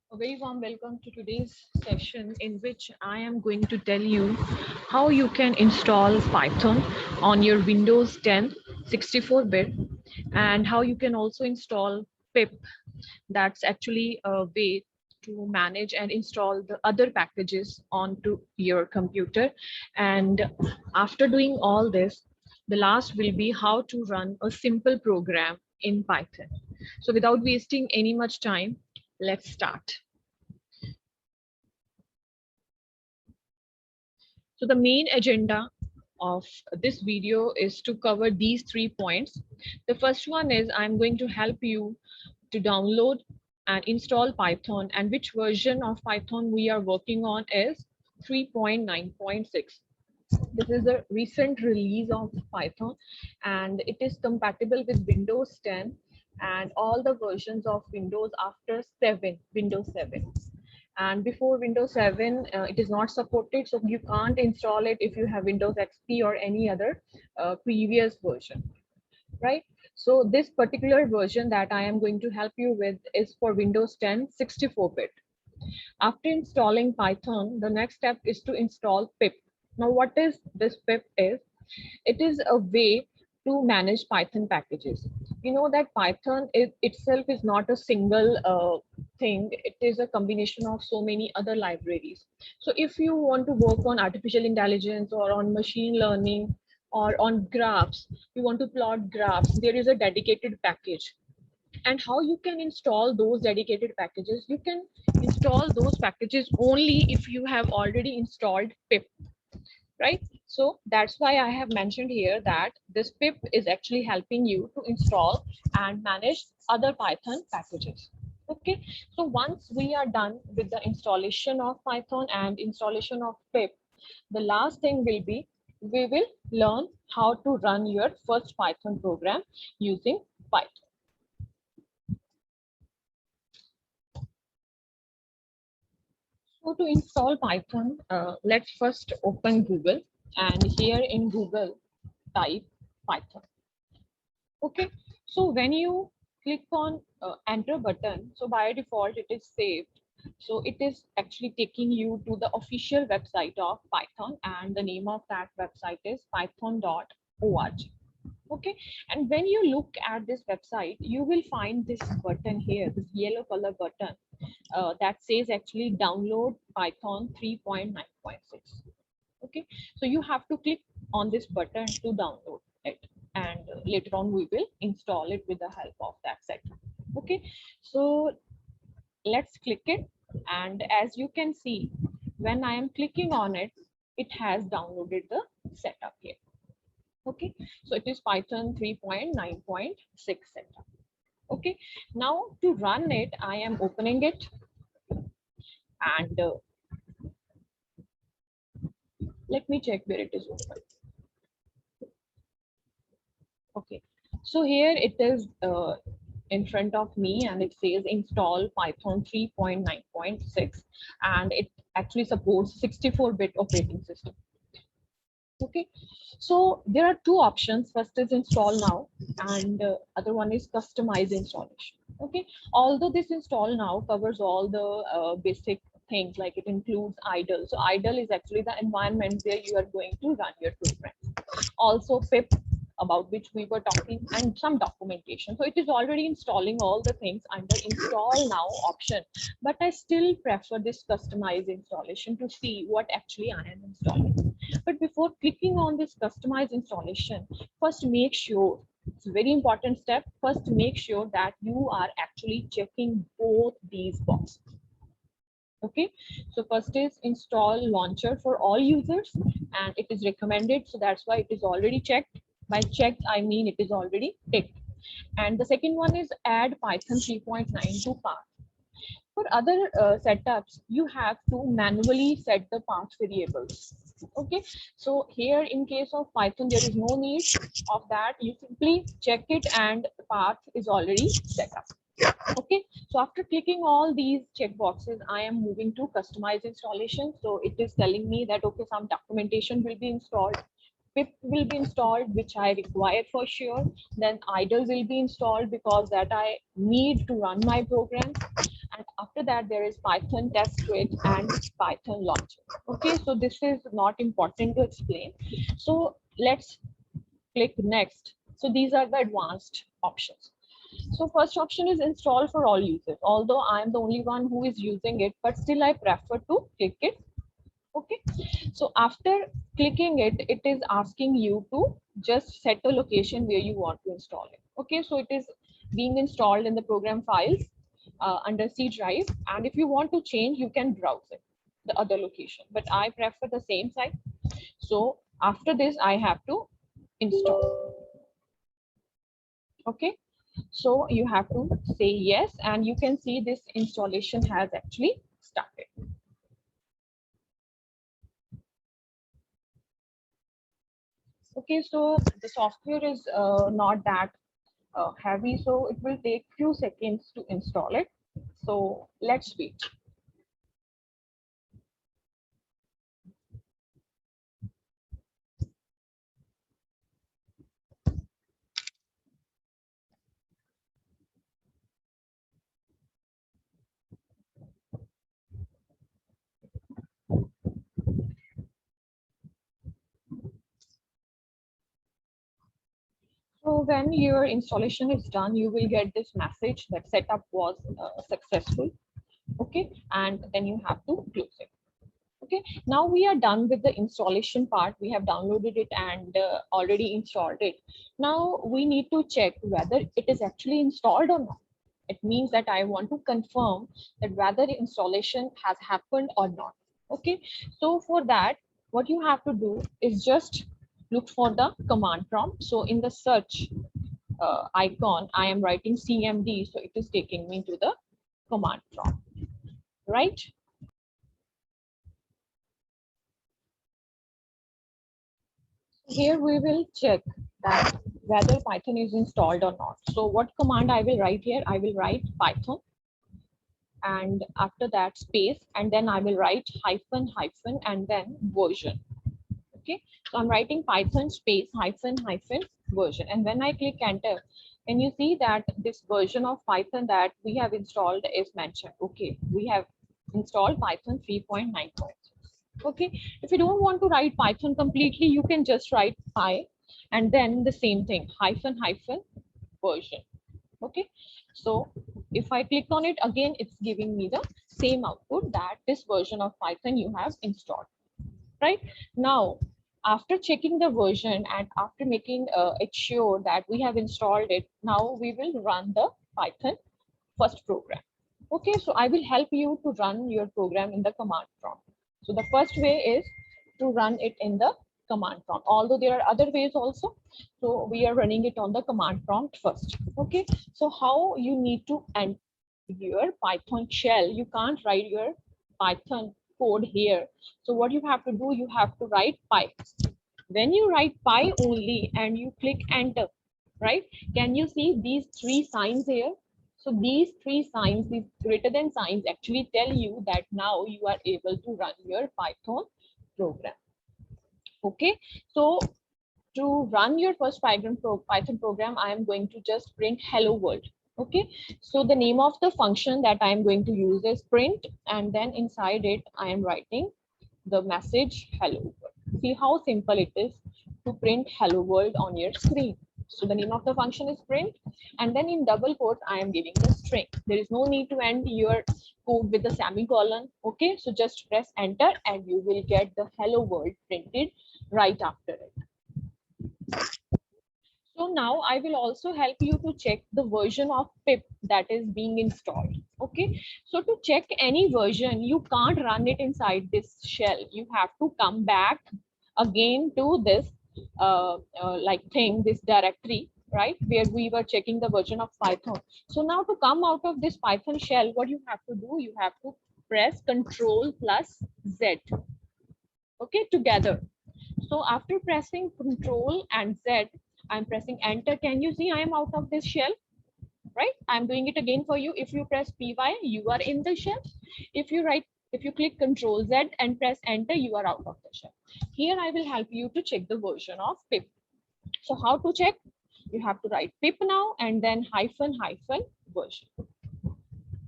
A very warm welcome to today's session in which I am going to tell you how you can install Python on your Windows 10 64-bit and how you can also install PIP. That's actually a way to manage and install the other packages onto your computer. And after doing all this, the last will be how to run a simple program in Python. So without wasting any much time, let's start. So the main agenda of this video is to cover these 3 points. The first one is I'm going to help you to download and install Python, and which version of Python we are working on is 3.9.6. This is a recent release of Python and it is compatible with Windows 10 and all the versions of Windows after 7, Windows 7. And before Windows 7, it is not supported, so you can't install it if you have Windows XP or any other previous version, right? So this particular version that I am going to help you with is for Windows 10 64-bit. After installing Python, the next step is to install pip. Now, what is this pip is? It is a way to manage Python packages. You know that Python itself is not a single thing. It is a combination of so many other libraries. So if you want to work on artificial intelligence or on machine learning or on graphs, you want to plot graphs, there is a dedicated package. And how you can install those dedicated packages? You can install those packages only if you have already installed pip, right? So that's why I have mentioned here that this pip is actually helping you to install and manage other Python packages. Okay, so once we are done with the installation of Python and installation of pip, the last thing will be we will learn how to run your first Python program using Python. So to install Python, let's first open Google, and here in Google, type Python. Okay, so when you click on enter button, so by default it is saved. So it is actually taking you to the official website of Python, and the name of that website is python.org. Okay, and when you look at this website, you will find this button here, this yellow color button that says actually download Python 3.9.6. Okay, so you have to click on this button to download it, and later on we will install it with the help of that setup. Okay, so let's click it, and as you can see, when I am clicking on it, it has downloaded the setup here. Okay, so it is Python 3.9.6 setup. Okay, now to run it, I am opening it, and let me check where it is open. Okay, so here it is in front of me, and it says install Python 3.9.6, and it actually supports 64-bit operating system. Okay, so there are two options. First is install now, and other one is customize installation. Okay, although this install now covers all the basic things, like it includes idle. So idle is actually the environment where you are going to run your program. Also pip, about which we were talking, and some documentation. So it is already installing all the things under install now option, but I still prefer this customized installation to see what actually I am installing. But before clicking on this customized installation, first make sure, it's a very important step, first make sure that you are actually checking both these boxes. Okay, so first is install launcher for all users, and it is recommended, so that's why it is already checked. By checked, I mean it is already ticked. And the second one is add Python 3.9 to path. For other setups, you have to manually set the path variables. Okay, so here in case of Python, there is no need of that. You simply check it and the path is already set up. Okay, so after clicking all these checkboxes, I am moving to customize installation. So it is telling me that, okay, some documentation will be installed, pip will be installed, which I require for sure. Then idle will be installed because that I need to run my program. And After that, there is Python test suite and Python launcher. Okay, so this is not important to explain. So let's click next. So these are the advanced options. So first option is install for all users. Although I am the only one who is using it, but still I prefer to click it. Okay, so after clicking it, it is asking you to just set a location where you want to install it. Okay, so it is being installed in the program files under C drive, and if you want to change, you can browse it, the other location, but I prefer the same site. So after this, I have to install. Okay, so you have to say yes, and you can see this installation has actually started. Okay, so the software is not that heavy, so it will take few seconds to install it. So let's wait. So when your installation is done, you will get this message that setup was successful. Okay, and then you have to close it. Okay, now we are done with the installation part. We have downloaded it and already installed it. Now we need to check whether it is actually installed or not. It means that I want to confirm that whether the installation has happened or not. Okay, so for that, what you have to do is just look for the command prompt. So in the search icon, I am writing CMD, so it is taking me to the command prompt, right? Here we will check that whether Python is installed or not. So what command I will write here? I will write Python, and after that space, and then I will write hyphen hyphen and then version. Okay, so I'm writing Python space hyphen hyphen version, and when I click enter, can you see that this version of Python that we have installed is mentioned? Okay, we have installed Python 3.9. Okay, if you don't want to write Python completely, you can just write Py and then the same thing, hyphen hyphen version. Okay, so if I click on it again, it's giving me the same output that this version of Python you have installed. Right now, after checking the version and after making it sure that we have installed it, now we will run the Python first program. Okay, so I will help you to run your program in the command prompt. So the first way is to run it in the command prompt, although there are other ways also. So we are running it on the command prompt first. Okay, so how you need to enter your Python shell? You can't write your Python code here. So what you have to do, you have to write Py. When you write Py only and you click enter, right? Can you see these three signs here? So these three signs, these greater than signs actually tell you that now you are able to run your Python program. Okay, so to run your first Python program, I am going to just print hello world. Okay, so the name of the function that I am going to use is print, and then inside it, I am writing the message hello world. See how simple it is to print hello world on your screen. So the name of the function is print, and then in double quotes, I am giving the string. There is no need to end your code with the semicolon. Okay, so just press enter and you will get the hello world printed right after it. So now I will also help you to check the version of pip that is being installed. Okay, so to check any version, you can't run it inside this shell. You have to come back again to this like thing, this directory, right, where we were checking the version of Python. So now to come out of this Python shell, what you have to do, you have to press Control plus Z. Okay, together. So after pressing Control and Z, I'm pressing enter. Can you see I am out of this shell? Right? I'm doing it again for you. If you press PY, you are in the shell. If you click Control Z and press enter, you are out of the shell. Here I will help you to check the version of pip. So how to check? You have to write pip now and then hyphen hyphen version.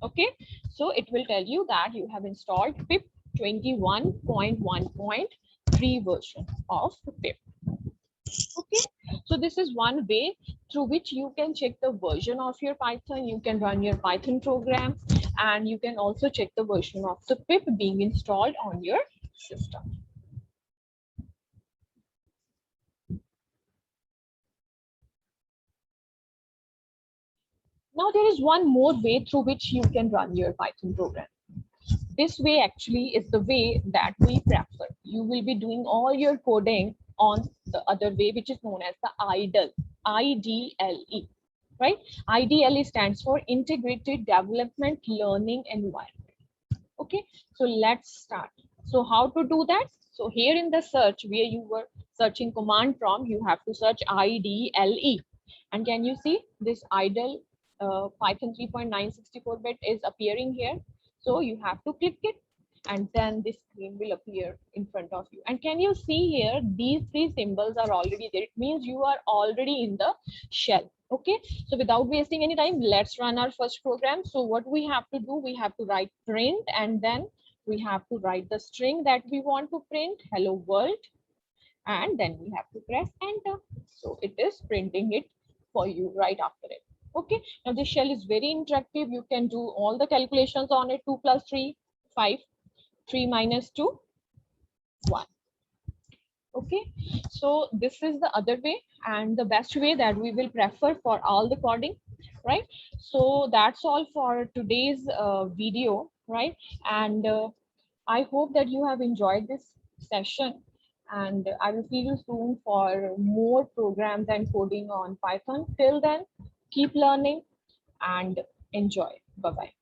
Okay, so it will tell you that you have installed PIP 21.1.3 version of PIP. Okay, so this is one way through which you can check the version of your Python. You can run your Python program, and you can also check the version of the PIP being installed on your system. Now there is one more way through which you can run your Python program. This way actually is the way that we prefer. You will be doing all your coding on the other way, which is known as the IDLE, IDLE, right? IDLE stands for Integrated Development Learning Environment. Okay, so let's start. So how to do that? So here in the search where you were searching command prompt, you have to search IDLE. And can you see this idle Python 3.964-bit is appearing here? So you have to click it, and then this screen will appear in front of you. And can you see here, these three symbols are already there. It means you are already in the shell. Okay, so without wasting any time, let's run our first program. So what we have to do, we have to write print, and then we have to write the string that we want to print, hello world, and then we have to press enter. So it is printing it for you right after it. Okay, now this shell is very interactive. You can do all the calculations on it. 2 plus 3, 5, 3 minus 2, 1. Okay, so this is the other way and the best way that we will prefer for all the coding, right? So that's all for today's video, right? And I hope that you have enjoyed this session, and I will see you soon for more programs and coding on Python. Till then, keep learning and enjoy. Bye-bye.